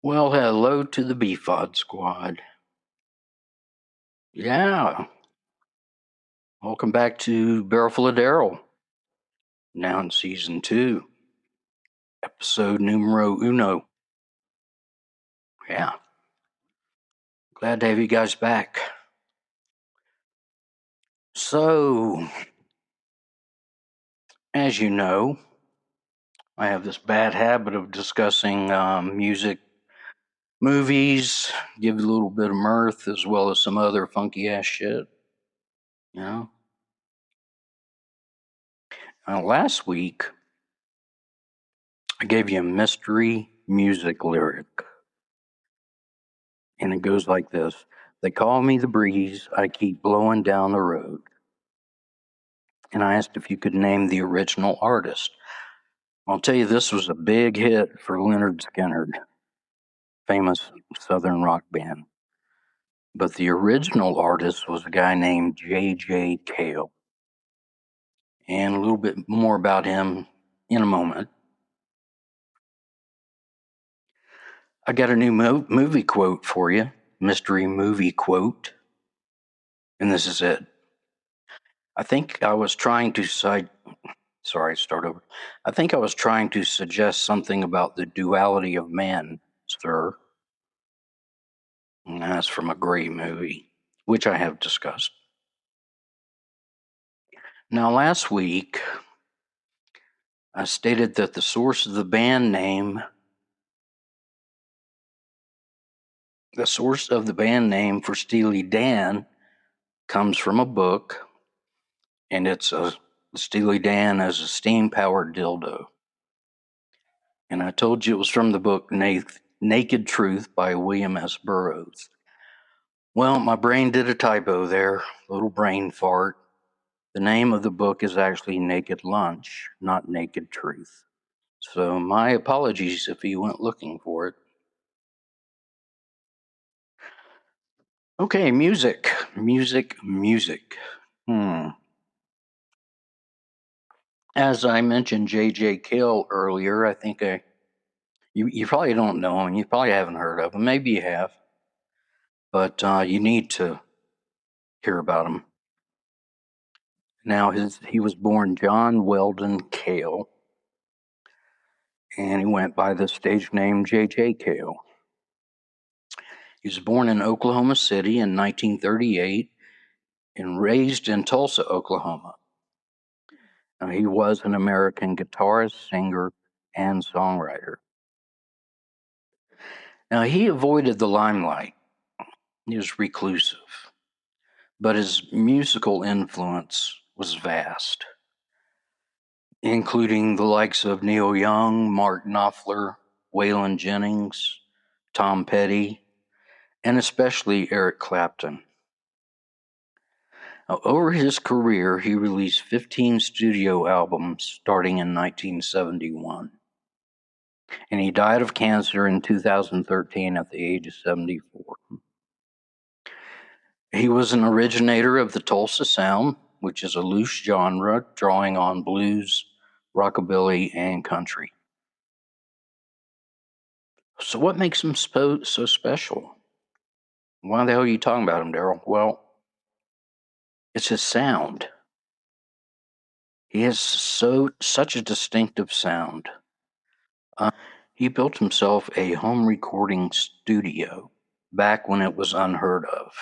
Well, hello to the BFOD squad. Yeah, welcome back to Barrelful of Daryl. Now in season 2, episode numero uno. Yeah, glad to have you guys back. So, as you know, I have this bad habit of discussing music, movies, give a little bit of mirth, as well as some other funky ass shit. You know? Last week, I gave you a mystery music lyric. And it goes like this. They call me the breeze, I keep blowing down the road. And I asked if you could name the original artist. I'll tell you, this was a big hit for Lynyrd Skynyrd, famous Southern rock band. But the original artist was a guy named JJ Cale. And a little bit more about him in a moment. I got a new movie quote for you, mystery movie quote. And this is it. I think I was trying to start over. I think I was trying to suggest something about the duality of man, sir. And that's from a Grey movie, which I have discussed. Now, last week, I stated that the source of the band name for Steely Dan comes from a book, and it's Steely Dan as a steam-powered dildo. And I told you it was from the book Naked Truth by William S. Burroughs. Well, my brain did a typo there, a little brain fart. The name of the book is actually Naked Lunch, not Naked Truth. So my apologies if you went looking for it. Okay, music. As I mentioned JJ Cale earlier, I think you probably don't know him. You probably haven't heard of him. Maybe you have. But you need to hear about him. Now, he was born John Weldon Cale, and he went by the stage name JJ Cale. He was born in Oklahoma City in 1938 and raised in Tulsa, Oklahoma. Now, he was an American guitarist, singer, and songwriter. Now, he avoided the limelight. He was reclusive, but his musical influence was vast, including the likes of Neil Young, Mark Knopfler, Waylon Jennings, Tom Petty, and especially Eric Clapton. Now, over his career, he released 15 studio albums starting in 1971. And he died of cancer in 2013 at the age of 74. He was an originator of the Tulsa Sound, which is a loose genre drawing on blues, rockabilly, and country. So what makes him so special? Why the hell are you talking about him, Daryl? Well, it's his sound. He has such a distinctive sound. He built himself a home recording studio back when it was unheard of.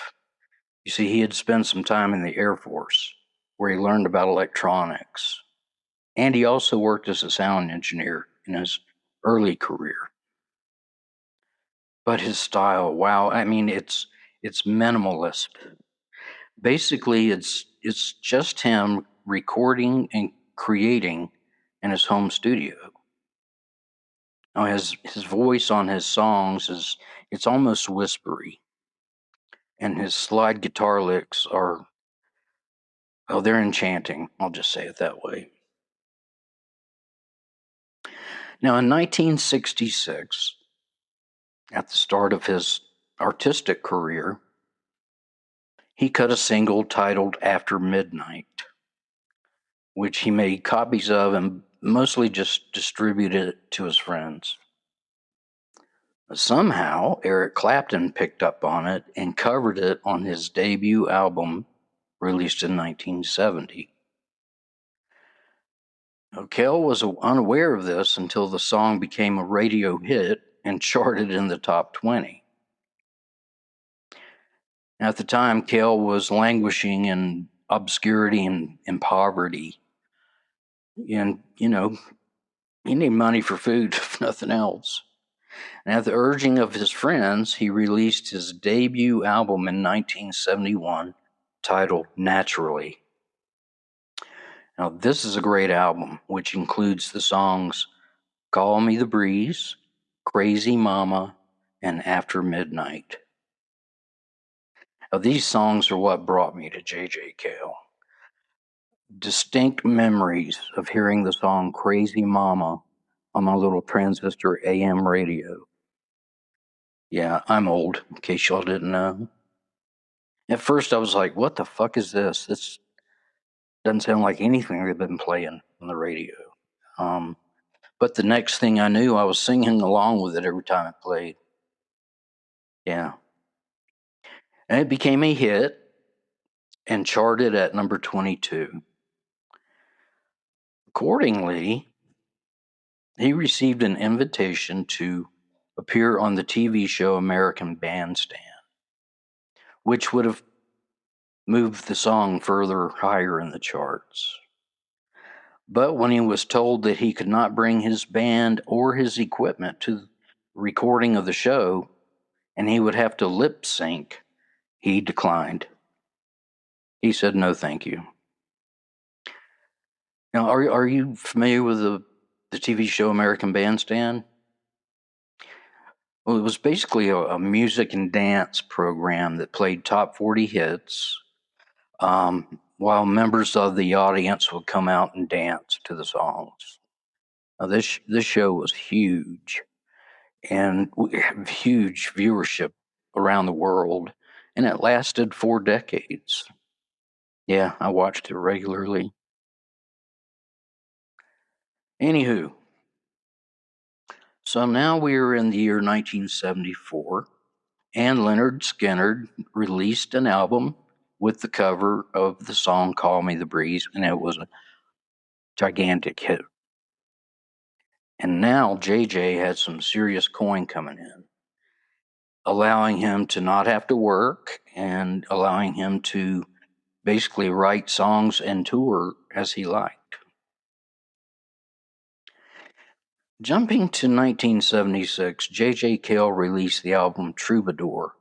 You see, he had spent some time in the Air Force where he learned about electronics. And he also worked as a sound engineer in his early career. But his style, wow, I mean, it's minimalist. Basically, it's just him recording and creating in his home studio. Now, his voice on his songs it's almost whispery. And his slide guitar licks are, they're enchanting. I'll just say it that way. Now, in 1966, at the start of his artistic career, he cut a single titled After Midnight, which he made copies of and mostly just distributed it to his friends. Somehow, Eric Clapton picked up on it and covered it on his debut album released in 1970. Now, Cale was unaware of this until the song became a radio hit and charted in the top 20. At the time, Cale was languishing in obscurity and poverty. And, you know, he needed money for food, if nothing else. And at the urging of his friends, he released his debut album in 1971 titled Naturally. Now, this is a great album, which includes the songs Call Me the Breeze, Crazy Mama, and After Midnight. Now, these songs are what brought me to JJ Cale. Distinct memories of hearing the song Crazy Mama on my little transistor AM radio. Yeah, I'm old, in case y'all didn't know. At first, I was like, what the fuck is this? This doesn't sound like anything they've been playing on the radio. But the next thing I knew, I was singing along with it every time it played. Yeah. And it became a hit and charted at number 22. Accordingly, he received an invitation to appear on the TV show American Bandstand, which would have moved the song further higher in the charts. But when he was told that he could not bring his band or his equipment to the recording of the show and he would have to lip sync, he declined. He said, no, thank you. Now, are you familiar with the TV show American Bandstand? Well, it was basically a music and dance program that played top 40 hits, while members of the audience would come out and dance to the songs. Now, this show was huge, and huge viewership around the world, and it lasted 4 decades. Yeah, I watched it regularly. Anywho, so now we are in the year 1974, and Lynyrd Skynyrd released an album with the cover of the song Call Me the Breeze, and it was a gigantic hit. And now JJ had some serious coin coming in, allowing him to not have to work and allowing him to basically write songs and tour as he liked. Jumping to 1976, JJ Cale released the album Troubadour,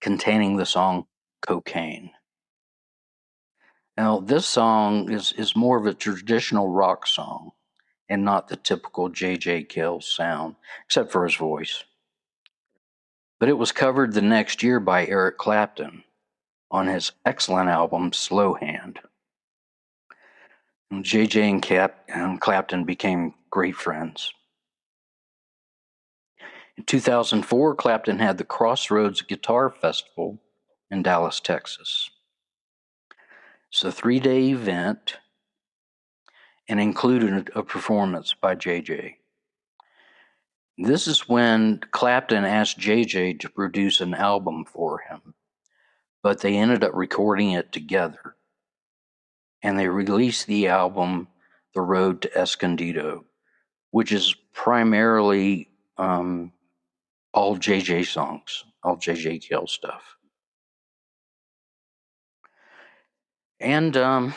containing the song Cocaine. Now, this song is more of a traditional rock song and not the typical JJ Cale sound, except for his voice. But it was covered the next year by Eric Clapton on his excellent album Slow Hand. And JJ and Clapton became great friends. In 2004, Clapton had the Crossroads Guitar Festival in Dallas, Texas. It's a 3-day event and included a performance by JJ. This is when Clapton asked JJ to produce an album for him, but they ended up recording it together. And they released the album The Road to Escondido, which is primarily all JJ songs, all JJ Cale stuff. And it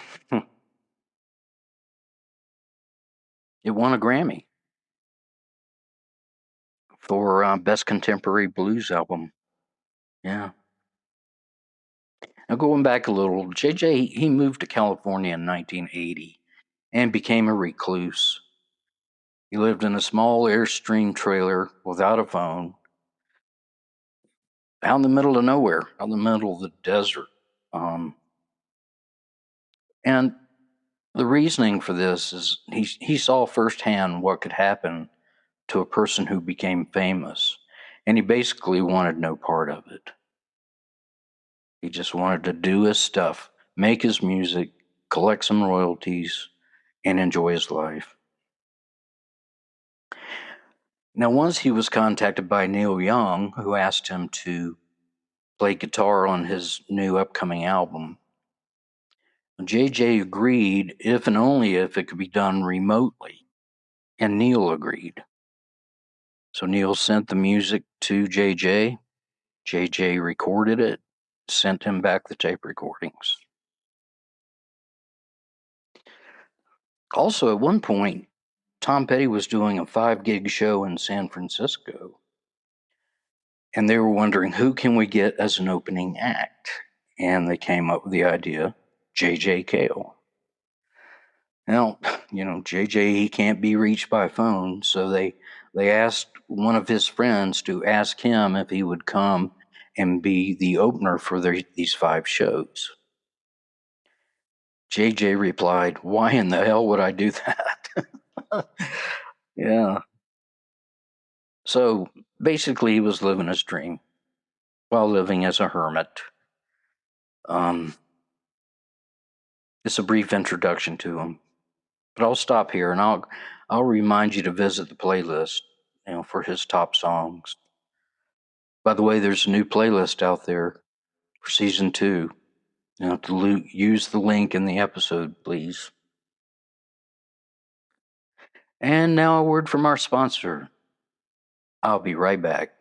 won a Grammy for Best Contemporary Blues Album. Yeah. Now, going back a little, JJ, he moved to California in 1980 and became a recluse. He lived in a small Airstream trailer without a phone, out in the middle of nowhere, out in the middle of the desert. And the reasoning for this is he saw firsthand what could happen to a person who became famous, and he basically wanted no part of it. He just wanted to do his stuff, make his music, collect some royalties, and enjoy his life. Now, once he was contacted by Neil Young, who asked him to play guitar on his new upcoming album. JJ agreed if and only if it could be done remotely, and Neil agreed. So Neil sent the music to JJ. JJ recorded it, sent him back the tape recordings. Also, at one point, Tom Petty was doing a 5-gig show in San Francisco, and they were wondering who can we get as an opening act, and they came up with the idea, JJ Cale. Now, JJ, he can't be reached by phone, so they asked one of his friends to ask him if he would come and be the opener for these 5 shows. JJ replied, "Why in the hell would I do that?" Yeah. So basically, he was living his dream while living as a hermit. It's a brief introduction to him, but I'll stop here and I'll remind you to visit the playlist, for his top songs. By the way, there's a new playlist out there for season 2. Use the link in the episode, please. And now a word from our sponsor. I'll be right back.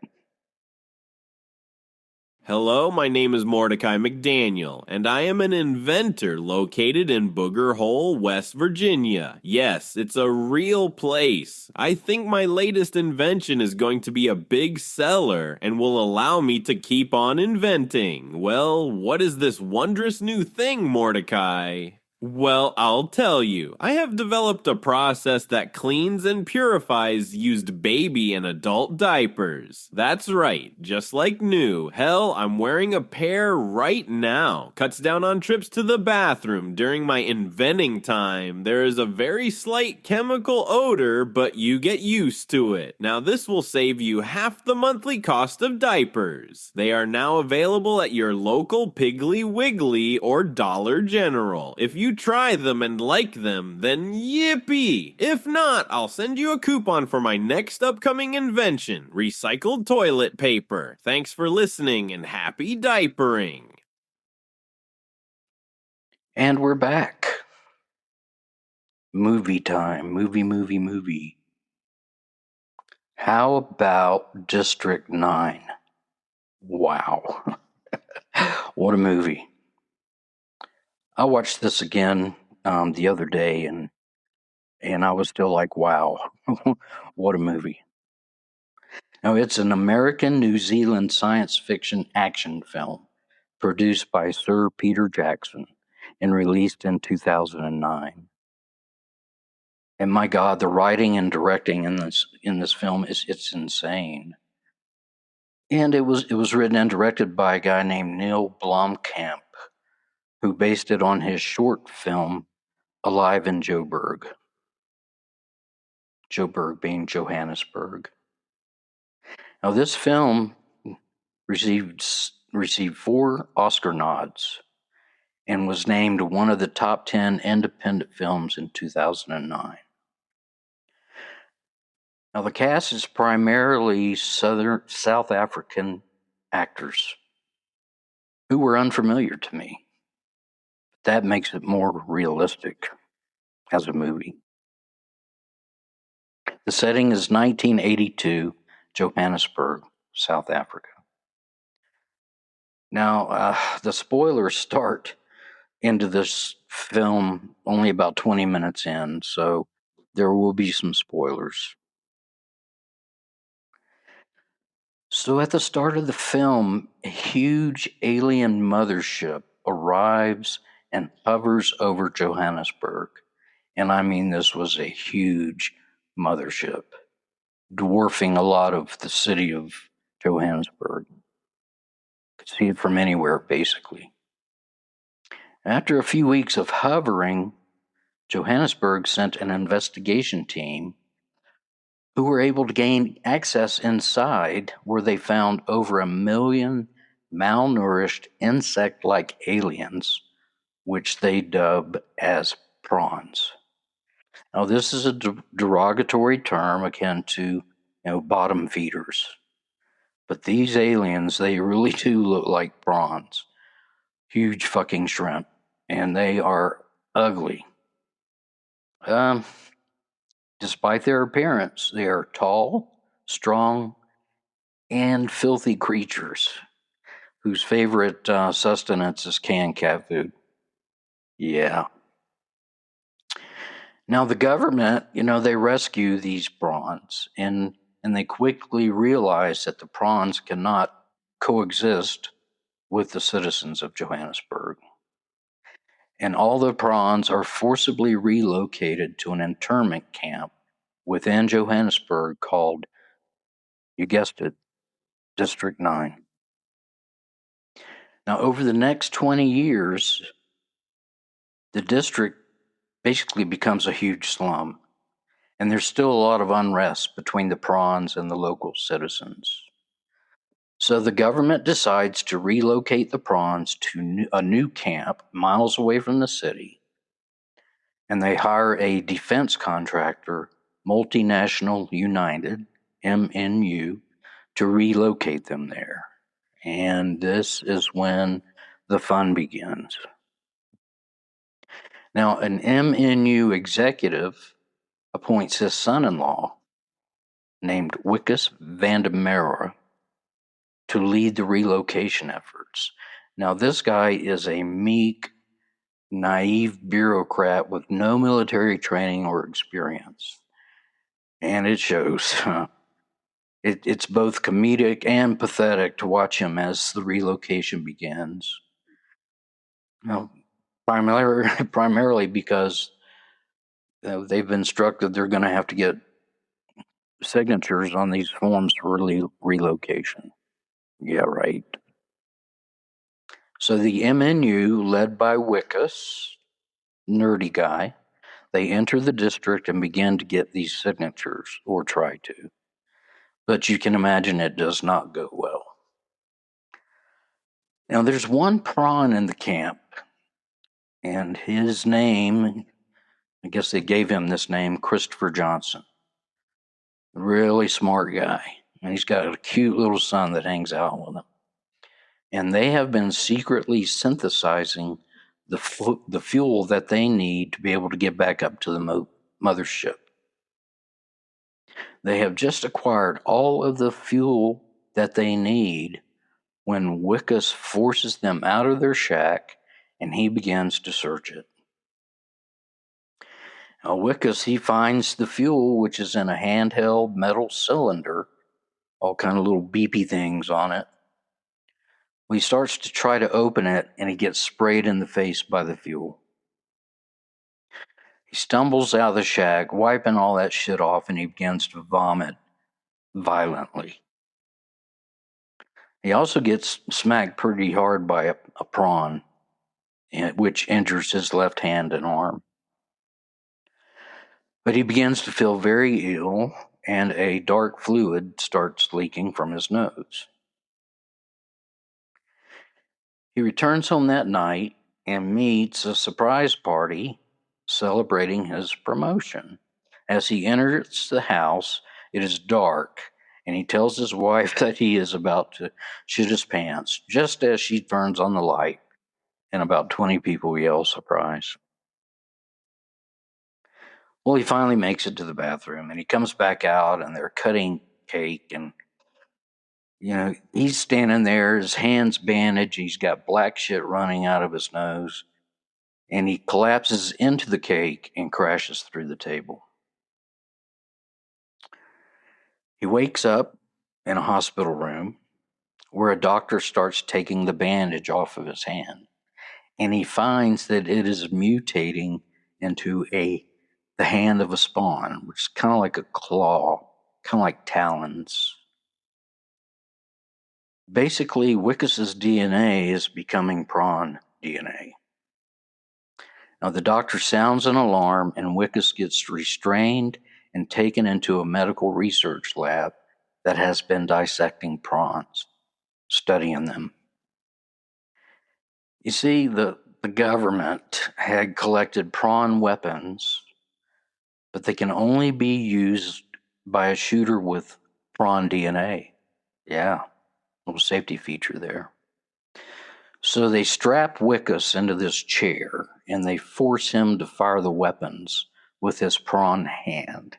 Hello, my name is Mordecai McDaniel, and I am an inventor located in Booger Hole, West Virginia. Yes, it's a real place. I think my latest invention is going to be a big seller and will allow me to keep on inventing. Well, what is this wondrous new thing, Mordecai? Well, I'll tell you. I have developed a process that cleans and purifies used baby and adult diapers. That's right, just like new. Hell, I'm wearing a pair right now. Cuts down on trips to the bathroom during my inventing time. There is a very slight chemical odor, but you get used to it. Now, this will save you half the monthly cost of diapers. They are now available at your local Piggly Wiggly or Dollar General. If you try them and like them, then yippee! If not, I'll send you a coupon for my next upcoming invention, recycled toilet paper. Thanks for listening and happy diapering. And we're back. Movie time. Movie. How about District 9? Wow. What a movie. I watched this again the other day, and I was still like, wow, what a movie. Now, it's an American-New Zealand science fiction action film produced by Sir Peter Jackson and released in 2009. And my God, the writing and directing in this film it's insane. And it was written and directed by a guy named Neil Blomkamp, who based it on his short film Alive in Joburg. Joburg being Johannesburg. Now, this film received 4 Oscar nods and was named one of the top 10 independent films in 2009. Now, the cast is primarily South African actors who were unfamiliar to me. That makes it more realistic as a movie. The setting is 1982, Johannesburg, South Africa. Now, the spoilers start into this film only about 20 minutes in, so there will be some spoilers. So at the start of the film, a huge alien mothership arrives and hovers over Johannesburg. And I mean, this was a huge mothership, dwarfing a lot of the city of Johannesburg. Could see it from anywhere, basically. After a few weeks of hovering, Johannesburg sent an investigation team who were able to gain access inside, where they found over 1 million malnourished insect-like aliens, which they dub as prawns. Now, this is a derogatory term akin to bottom feeders. But these aliens, they really do look like prawns. Huge fucking shrimp. And they are ugly. Despite their appearance, they are tall, strong, and filthy creatures whose favorite sustenance is canned cat food. Yeah. Now the government, they rescue these prawns, and they quickly realize that the prawns cannot coexist with the citizens of Johannesburg. And all the prawns are forcibly relocated to an internment camp within Johannesburg called, you guessed it, District 9. Now, over the next 20 years, the district basically becomes a huge slum, and there's still a lot of unrest between the prawns and the local citizens. So the government decides to relocate the prawns to a new camp miles away from the city, and they hire a defense contractor, Multinational United, MNU, to relocate them there. And this is when the fun begins. Now, an MNU executive appoints his son-in-law, named Wikus van der Merwe, to lead the relocation efforts. Now, this guy is a meek, naive bureaucrat with no military training or experience. And it shows. It's both comedic and pathetic to watch him as the relocation begins. Now, primarily because they've been instructed they're going to have to get signatures on these forms for relocation. Yeah, right. So the MNU, led by Wikus, nerdy guy, they enter the district and begin to get these signatures, or try to. But you can imagine it does not go well. Now, there's one prawn in the camp, and his name, I guess they gave him this name, Christopher Johnson. Really smart guy. And he's got a cute little son that hangs out with him. And they have been secretly synthesizing the fuel that they need to be able to get back up to the mothership. They have just acquired all of the fuel that they need when Wikus forces them out of their shack and he begins to search it. Now, Wikus, he finds the fuel, which is in a handheld metal cylinder, all kind of little beepy things on it. Well, he starts to try to open it, and he gets sprayed in the face by the fuel. He stumbles out of the shack, wiping all that shit off, and he begins to vomit violently. He also gets smacked pretty hard by a prawn, which injures his left hand and arm. But he begins to feel very ill, and a dark fluid starts leaking from his nose. He returns home that night and meets a surprise party celebrating his promotion. As he enters the house, it is dark, and he tells his wife that he is about to shit his pants just as she turns on the light, and about 20 people yell surprise. Well, he finally makes it to the bathroom, and he comes back out, and they're cutting cake, and he's standing there, his hands bandaged, he's got black shit running out of his nose, and he collapses into the cake and crashes through the table. He wakes up in a hospital room where a doctor starts taking the bandage off of his hand, and he finds that it is mutating into the hand of a spawn, which is kind of like a claw, kind of like talons. Basically, Wikus's DNA is becoming prawn DNA. Now, the doctor sounds an alarm, and Wikus gets restrained and taken into a medical research lab that has been dissecting prawns, studying them. You see, the government had collected prawn weapons, but they can only be used by a shooter with prawn DNA. Yeah, little safety feature there. So they strap Wickus into this chair and they force him to fire the weapons with his prawn hand,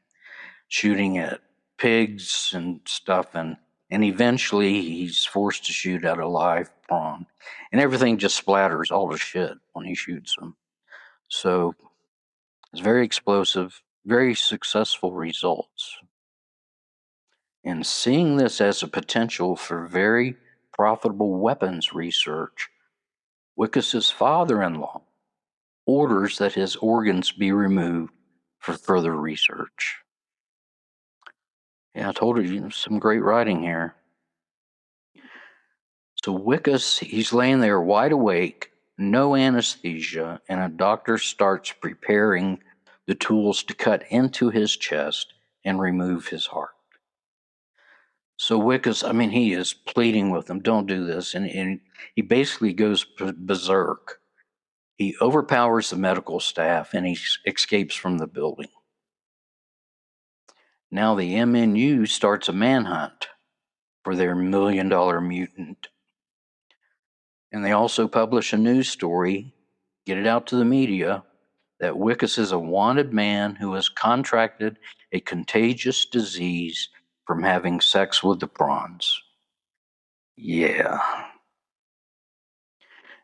shooting at pigs and stuff, and eventually he's forced to shoot at a live prawn, and everything just splatters all to shit when he shoots them. So it's very explosive, very successful results. And seeing this as a potential for very profitable weapons research, Wickus's father-in-law orders that his organs be removed for further research. Yeah, I told you, some great writing here. So Wickus, he's laying there wide awake, no anesthesia, and a doctor starts preparing the tools to cut into his chest and remove his heart. So Wickus, he is pleading with him, don't do this, and he basically goes berserk. He overpowers the medical staff and he escapes from the building. Now the MNU starts a manhunt for their $1 million mutant. And they also publish a news story, get it out to the media, that Wickus is a wanted man who has contracted a contagious disease from having sex with the prawns. Yeah.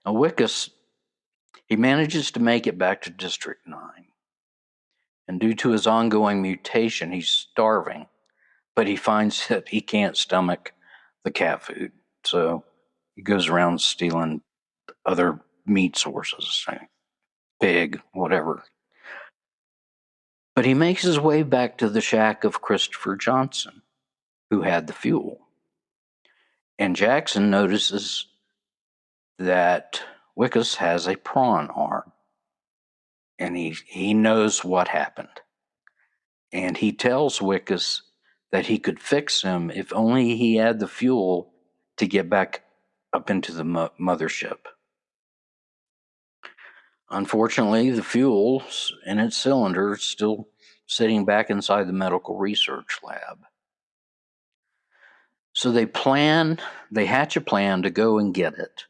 Now Wickus, he manages to make it back to District 9. And due to his ongoing mutation, he's starving, but he finds that he can't stomach the cat food. So he goes around stealing other meat sources, pig, whatever. But he makes his way back to the shack of Christopher Johnson, who had the fuel. And Jackson notices that Wickus has a prawn arm. And he knows what happened. And he tells Wickus that he could fix him if only he had the fuel to get back up into the mothership. Unfortunately, the fuel in its cylinder is still sitting back inside the medical research lab. So they hatch a plan to go and get it.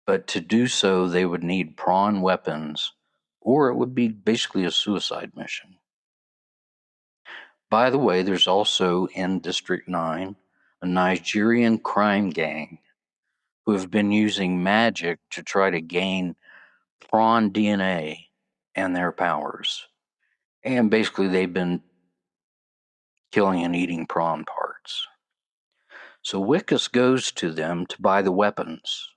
But to do so, they would need prawn weapons, or it would be basically a suicide mission. By the way, there's also in District 9 a Nigerian crime gang who have been using magic to try to gain prawn DNA and their powers. And basically, they've been killing and eating prawn parts. So Wickus goes to them to buy the weapons.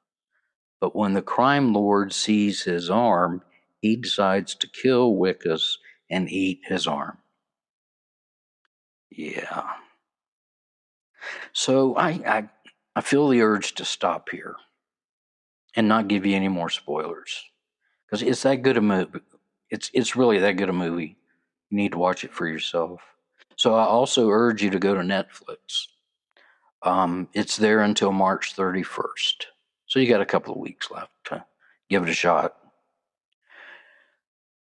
But when the crime lord sees his arm, he decides to kill Wickus and eat his arm. Yeah. So I feel the urge to stop here and not give you any more spoilers, because it's that good a movie. It's really that good a movie. You need to watch it for yourself. So I also urge you to go to Netflix. It's there until March 31st. So you got a couple of weeks left to give it a shot.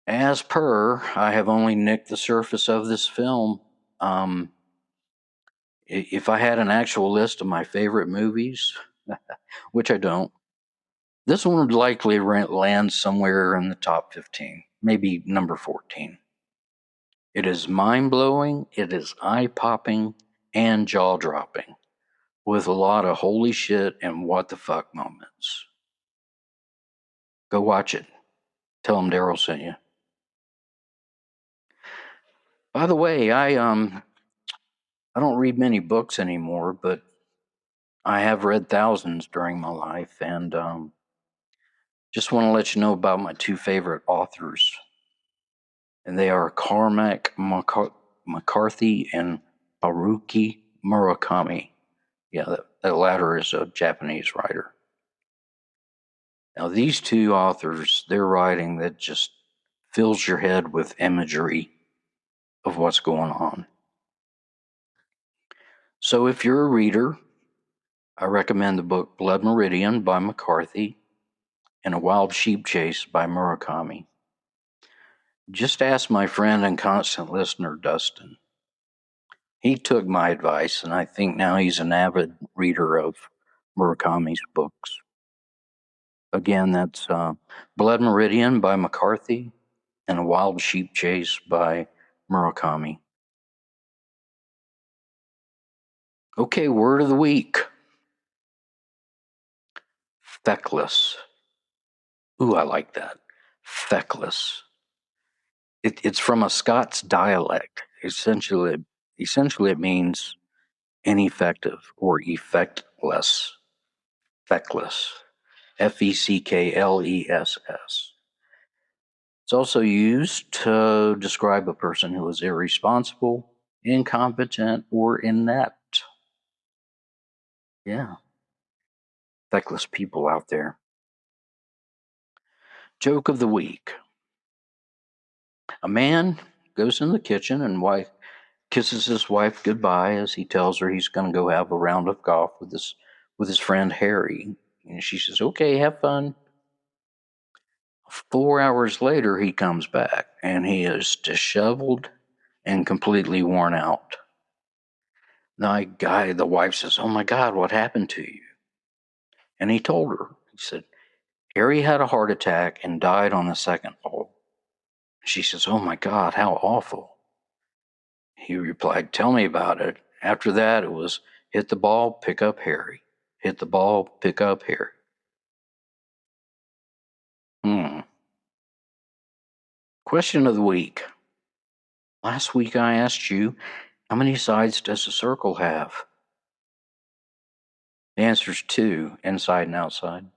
As per, I have only nicked the surface of this film. If I had an actual list of my favorite movies, which I don't, this one would likely land somewhere in the top 15, maybe number 14. It is mind-blowing, it is eye-popping, and jaw-dropping, with a lot of holy shit and what the fuck moments. Go watch it. Tell them Daryl sent you. By the way, I don't read many books anymore, but I have read thousands during my life, and just want to let you know about my two favorite authors. And they are Cormac McCarthy and Haruki Murakami. Yeah, that latter is a Japanese writer. Now, these two authors, they're writing that just fills your head with imagery of what's going on. So if you're a reader, I recommend the book Blood Meridian by McCarthy and A Wild Sheep Chase by Murakami. Just ask my friend and constant listener, Dustin. He took my advice, and I think now he's an avid reader of Murakami's books. Again, that's Blood Meridian by McCarthy and A Wild Sheep Chase by Murakami. Okay, word of the week. Feckless. Ooh, I like that. Feckless. It's from a Scots dialect. Essentially, it means ineffective or effectless. Feckless. Feckless. It's also used to describe a person who is irresponsible, incompetent, or inept. Yeah. Feckless people out there. Joke of the week. A man goes in the kitchen and kisses his wife goodbye as he tells her he's going to go have a round of golf with his friend Harry. And she says, "Okay, have fun." 4 hours later, he comes back and he is disheveled and completely worn out. The wife says, "Oh my God, what happened to you?" And he told her, he said, "Harry had a heart attack and died on the second hole." She says, "Oh my God, how awful." He replied, "Tell me about it." After that, it was hit the ball, pick up Harry. Hit the ball, pick up Harry. Question of the week. Last week I asked you, how many sides does a circle have? The answer is 2, inside and outside.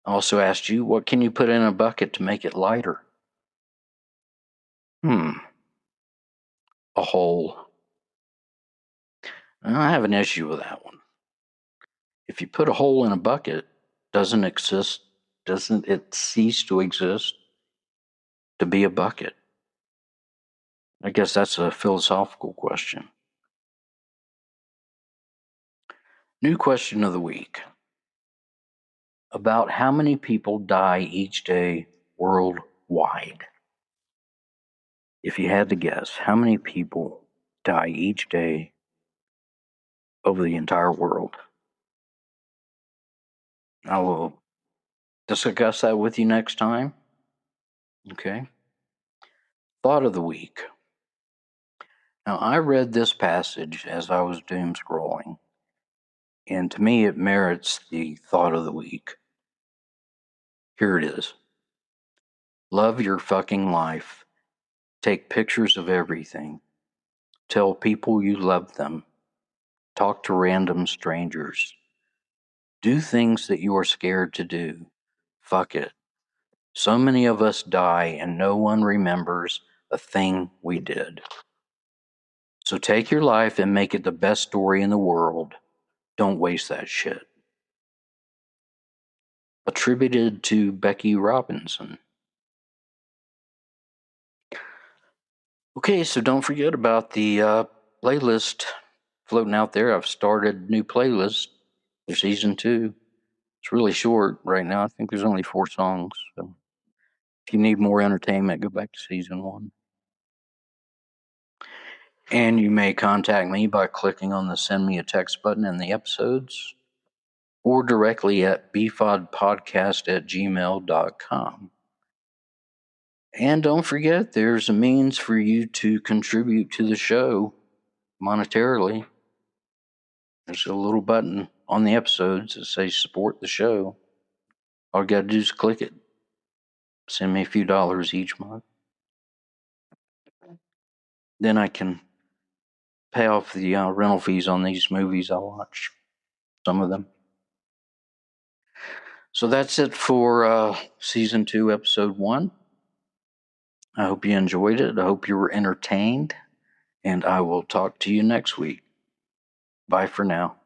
I also asked you, what can you put in a bucket to make it lighter? A hole. I have an issue with that one. If you put a hole in a bucket, doesn't it cease to exist to be a bucket? I guess that's a philosophical question. New question of the week. About how many people die each day worldwide? If you had to guess, how many people die each day over the entire world? I will discuss that with you next time. Okay. Thought of the week. Now, I read this passage as I was doom scrolling, and to me, it merits the thought of the week. Here it is. Love your fucking life. Take pictures of everything. Tell people you love them. Talk to random strangers. Do things that you are scared to do. Fuck it. So many of us die and no one remembers a thing we did. So take your life and make it the best story in the world. Don't waste that shit. Attributed to Becky Robinson. Okay, so don't forget about the playlist floating out there. I've started a new playlist for season 2. It's really short right now. I think there's only 4 songs. So if you need more entertainment, go back to season 1. And you may contact me by clicking on the send me a text button in the episodes or directly at bfodpodcast@gmail.com. And don't forget, there's a means for you to contribute to the show monetarily. There's a little button on the episodes that says support the show. All you got to do is click it. Send me a few dollars each month. Then I can pay off the rental fees on these movies I watch. Some of them. So that's it for season 2, episode 1. I hope you enjoyed it. I hope you were entertained. And I will talk to you next week. Bye for now.